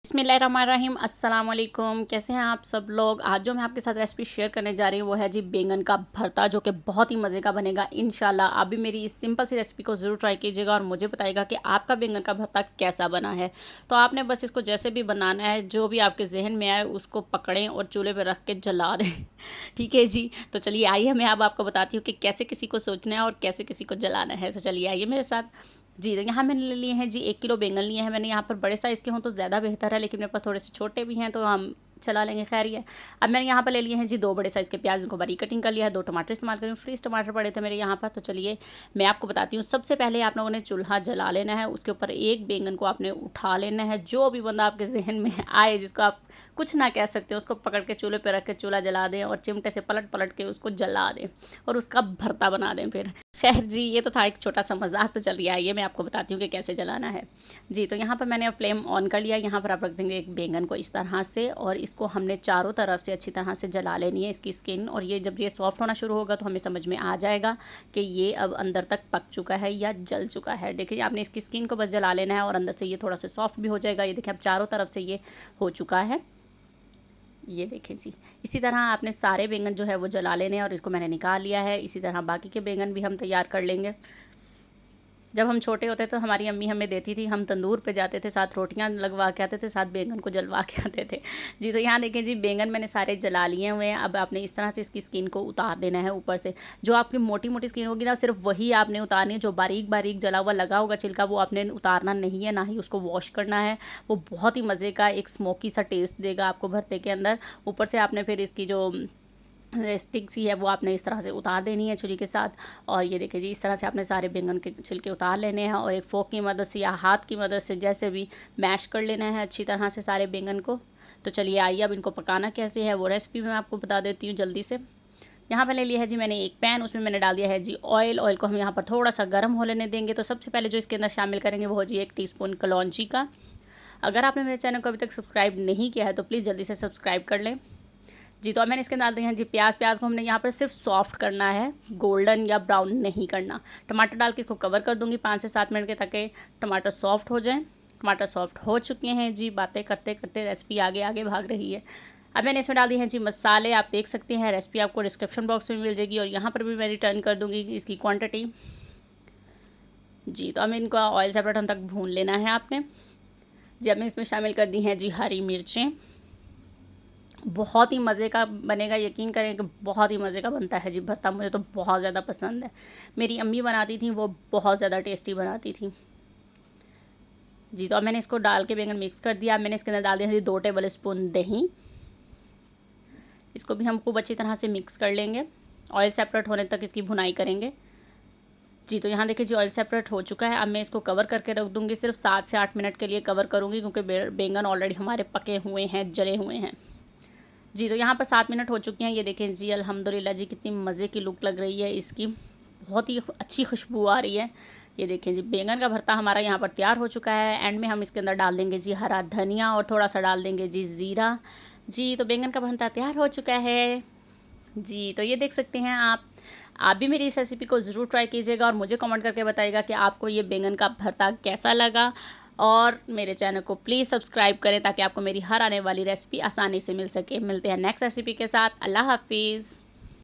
बिस्मिल्लाहिर्रहमानिर्रहीम अस्सलाम वालेकुम। कैसे हैं आप सब लोग। आज जो मैं आपके साथ रेसिपी शेयर करने जा रही हूँ वो है जी बैंगन का भरता, जो कि बहुत ही मज़े का बनेगा इंशाल्लाह। आप भी मेरी इस सिंपल सी रेसिपी को ज़रूर ट्राई कीजिएगा और मुझे बताइएगा कि आपका बैंगन का भरता कैसा बना है। तो आपने बस इसको जैसे भी बनाना है, जो भी आपके जहन में आए उसको पकड़ें और चूल्हे पर रख के जला दें। ठीक है जी। तो चलिए आइए मैं अब आपको बताती हूँ कि कैसे किसी को सोचना है और कैसे किसी को जलाना है। तो चलिए आइए मेरे साथ। जी, तो यहाँ मैंने ले लिए हैं जी 1 किलो बैंगन लिए हैं मैंने। यहाँ पर बड़े साइज़ के हों तो ज़्यादा बेहतर है, लेकिन मेरे पास थोड़े से छोटे भी हैं तो हम चला लेंगे, खैर ये। अब मैंने यहाँ पर ले लिए हैं जी 2 बड़े साइज़ के प्याज, इनको बारीक कटिंग कर लिया है। 2 टमाटर इस्तेमाल करूँ, फ्रीज़ टमाटर पड़े थे मेरे यहाँ पर। तो चलिए मैं आपको बताती हूँ। सबसे पहले आप लोगों ने चूल्हा जला लेना है, उसके ऊपर एक बैंगन को आपने उठा लेना है। जो भी बंदा आपके जहन में आए, जिसको आप कुछ ना कह सकते हो, उसको पकड़ के चूल्हे पर रख के चूल्हा जला दें और चिमटे से पलट पलट के उसको जला दें और उसका भरता बना दें फिर। खैर जी, ये तो था एक छोटा सा मजाक। तो चलिए आइए मैं आपको बताती हूँ कि कैसे जलाना है। जी, तो यहाँ पर मैंने फ्लेम ऑन कर लिया। यहाँ पर आप रख देंगे एक बैंगन को इस तरह से, और इसको हमने चारों तरफ से अच्छी तरह से जला लेनी है, इसकी स्किन। और ये जब ये सॉफ्ट होना शुरू होगा तो हमें समझ में आ जाएगा कि ये अब अंदर तक पक चुका है या जल चुका है। देखिए, आपने इसकी स्किन को बस जला लेना है और अंदर से ये थोड़ा सा सॉफ्ट भी हो जाएगा। ये देखिए अब चारों तरफ से ये हो चुका है। ये देखें जी। इसी तरह आपने सारे बैंगन जो है वो जला लेने हैं और इसको मैंने निकाल लिया है। इसी तरह बाकी के बैंगन भी हम तैयार कर लेंगे। जब हम छोटे होते तो हमारी अम्मी हमें देती थी, हम तंदूर पे जाते थे, साथ रोटियां लगवा के आते थे, साथ बैंगन को जलवा के आते थे। जी, तो यहाँ देखें जी, बैंगन मैंने सारे जला लिए हुए हैं। अब आपने इस तरह से इसकी स्किन को उतार देना है ऊपर से। जो आपकी मोटी मोटी स्किन होगी ना, सिर्फ वही आपने उतारनी है। जो बारीक बारीक जला हुआ लगा होगा छिलका, वो आपने उतारना नहीं है, ना ही उसको वॉश करना है। वो बहुत ही मज़े का एक स्मोकी सा टेस्ट देगा आपको भरते के अंदर। ऊपर से आपने फिर इसकी जो स्टिक सी है वो आपने इस तरह से उतार देनी है छुरी के साथ। और ये देखिए जी, इस तरह से आपने सारे बैंगन के छिलके उतार लेने हैं और एक फोक की मदद से या हाथ की मदद से जैसे भी मैश कर लेना है अच्छी तरह से सारे बैंगन को। तो चलिए आइए अब इनको पकाना कैसे है वो रेसिपी मैं आपको बता देती हूँ जल्दी से। यहाँ पर ले लिया है जी मैंने एक पैन, उसमें मैंने डाल दिया है जी ऑयल। ऑयल को हम यहाँ पर थोड़ा सा गर्म हो लेने देंगे। तो सबसे पहले जो इसके अंदर शामिल करेंगे वो जी 1 टीस्पून कलौंजी का। अगर आपने मेरे चैनल को अभी तक सब्सक्राइब नहीं किया है तो प्लीज़ जल्दी से सब्सक्राइब कर लें। जी, तो अब मैंने इसके अंदर डाल दिए हैं जी प्याज। प्याज को हमने यहाँ पर सिर्फ सॉफ्ट करना है, गोल्डन या ब्राउन नहीं करना। टमाटर डाल के इसको कवर कर दूँगी 5 से 7 मिनट के, ताकि टमाटर सॉफ्ट हो जाएँ। टमाटर सॉफ्ट हो चुके हैं जी। बातें करते करते रेसिपी आगे आगे भाग रही है। अब मैंने इसमें डाल दिए हैं जी मसाले। आप देख सकते हैं, रेसिपी आपको डिस्क्रिप्शन बॉक्स में मिल जाएगी और यहाँ पर भी मैं रिटर्न कर दूँगी इसकी क्वान्टिटी। जी, तो अब इनको ऑयल सेपरेट होने तक भून लेना है आपने। जी, अब मैं इसमें शामिल कर दी हैं जी हरी मिर्चें। बहुत ही मज़े का बनेगा, यकीन करें कि बहुत ही मज़े का बनता है जी भरता। मुझे तो बहुत ज़्यादा पसंद है। मेरी अम्मी बनाती थी, वो बहुत ज़्यादा टेस्टी बनाती थी। जी, तो अब मैंने इसको डाल के बैंगन मिक्स कर दिया। मैंने इसके अंदर डाल दिया जी 2 टेबल स्पून दही। इसको भी हम खूब अच्छी तरह से मिक्स कर लेंगे। ऑयल सेपरेट होने तक इसकी भुनाई करेंगे। जी, तो यहाँ देखिए जी ऑयल सेपरेट हो चुका है। अब मैं इसको कवर करके रख दूँगी, सिर्फ 7 से 8 मिनट के लिए कवर करूँगी, क्योंकि बैंगन ऑलरेडी हमारे पके हुए हैं, जले हुए हैं। जी, तो यहाँ पर 7 मिनट हो चुके हैं। ये देखें जी, अल्हम्दुलिल्लाह जी, कितनी मज़े की लुक लग रही है इसकी। बहुत ही अच्छी खुशबू आ रही है। ये देखें जी, बैंगन का भरता हमारा यहाँ पर तैयार हो चुका है। एंड में हम इसके अंदर डाल देंगे जी हरा धनिया और थोड़ा सा डाल देंगे जी ज़ीरा। जी, तो बैंगन का भरता तैयार हो चुका है। जी, तो ये देख सकते हैं आप भी मेरी इस रेसिपी को ज़रूर ट्राई कीजिएगा और मुझे कमेंट करके बताइएगा कि आपको ये बैंगन का भरता कैसा लगा। और मेरे चैनल को प्लीज़ सब्सक्राइब करें ताकि आपको मेरी हर आने वाली रेसिपी आसानी से मिल सके। मिलते हैं नेक्स्ट रेसिपी के साथ। अल्लाह हाफिज़।